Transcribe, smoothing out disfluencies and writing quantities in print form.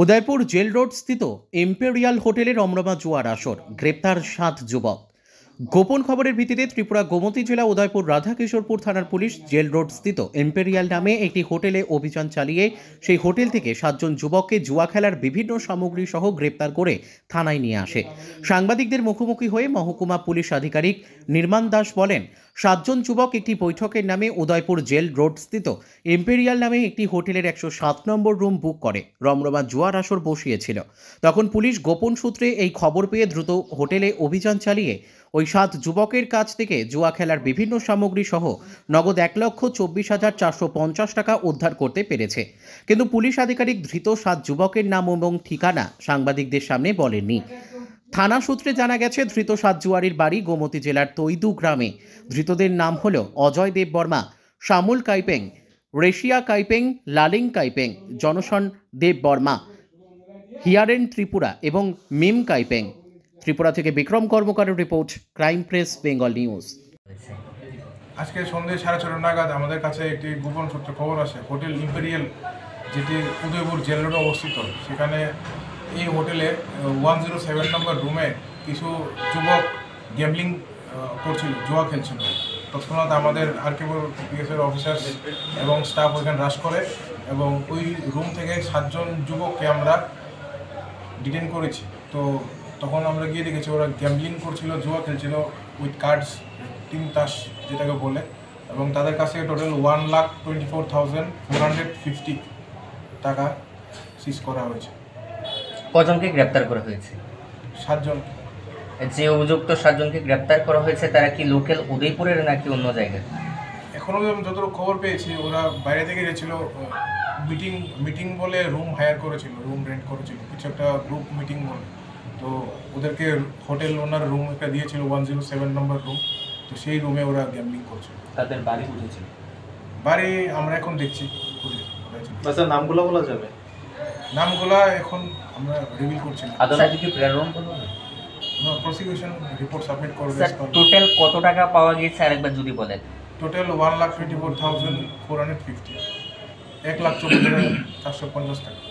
Udaipur jail road স্থিত imperial হোটেলে রমরমা জুয়ার আসর, গ্রেপ্তার 7 যুবক। গোপন খবরের ভিত্তিতে ত্রিপুরা গোমতী জেলা উদয়পুর রাধাকিশোরপুর থানার পুলিশ জেল রোড স্থিত ইম্পেরিয়াল নামে একটি হোটেলে অভিযান চালিয়ে সেই হোটেল থেকে 7 জন যুবককে জুয়া খেলার বিভিন্ন সামগ্রী সহ গ্রেপ্তার করে থানায় নিয়ে আসে। সাংবাদিকদের মুখোমুখি হয়ে মহকুমা পুলিশ আধিকারিক নির্মাণ দাস বলেন, 7 জন যুবক একটি বৈঠকের নামে উদয়পুর জেল রোড স্থিত ইম্পেরিয়াল নামে একটি হোটেলের 107 নম্বর রুম বুক করে রমরমা জুয়ার আসর বসিয়েছিল। তখন পুলিশ গোপন সূত্রে এই খবর পেয়ে দ্রুত হোটেলে অভিযান চালিয়ে ওই 7 যুবকের কাছ থেকে জুয়া খেলার বিভিন্ন সামগ্রী সহ নগদ 1,24,450 টাকা উদ্ধার করতে পেরেছে। কিন্তু পুলিশ আধিকারিক ধৃত 7 যুবকের নাম এবং ঠিকানা সাংবাদিকদের সামনে বলেননি। থানা সূত্রে জানা গেছে, ধৃত 7 জুয়ারির বাড়ি গোমতী জেলার তৈদু গ্রামে। ধৃতদের নাম হল অজয় দেববর্মা, শ্যামল কাইপেং, রেশিয়া কাইপেং, লালিং কাইপেং, জনসন দেববর্মা, হিয়ারেন ত্রিপুরা এবং মিম কাইপেং। ত্রিপুরা থেকে বিক্রম কর্মকারের report, crime press Bengal news. আজকে সন্ধ্যে 6:30 নাগাদ আমাদের কাছে একটি গোপন সূত্রে খবর আসে, হোটেল ইম্পেরিয়াল যেটি উদয়পুর জেল রোডে অবস্থিত, সেখানে এই হোটেলে 107 নম্বর রুমে কিছু যুবক গ্যাম্বলিং করছিল, জুয়া খেলছিল। তৎক্ষণাৎ আমাদের আরকেপুর পিএসের অফিসার্স এবং স্টাফ ওইখানে রাশ করে এবং ওই রুম থেকে 7 জন যুবককে আমরা ডিটেন করেছি। তো তখন আমরা গিয়ে দেখেছি ওরা গ্যাম্বলিং করছিল, জুয়া খেলছিল উইথ কার্ডস, 3 তাস যেটাকে বলে, এবং তাদের কাছে টোটাল 1,24,450 টাকা সিজ করা হয়েছে। কজনকে গ্রেপ্তার করা হয়েছে? 7 জন। যে অভিযুক্ত 7 জনকে গ্রেপ্তার করা হয়েছে তারা কি লোকাল উদয়পুরের নাকি অন্য জায়গায়? এখনও যতটুকু খবর পেয়েছি ওরা বাইরে থেকে গেছিল, মিটিং বলে রুম হায়ার করেছিল, রুম রেন্ট করেছিল, কিছু একটা গ্রুপ মিটিং বলে। তো ওদেরকে হোটেল ওনার রুম একটা দিয়েছিল 107 নম্বর রুম, তো সেই রুমে ওরা গ্যাম্বলিং করছিল। তাদের বাড়ি উঠেছিল? বাড়ি আমরা এখন দেখছি, নামগুলো বলা যাবে? নামগুলা এখন আমরা রিভিল করছি না। আদালতে কি প্রেরণ করবে? প্রসিকিউশন রিপোর্ট সাবমিট করবে। টোটাল কত টাকা পাওয়া গেছে আরেকবার যদি বলেন? টোটাল 1,24,450, 1,24,450 টাকা।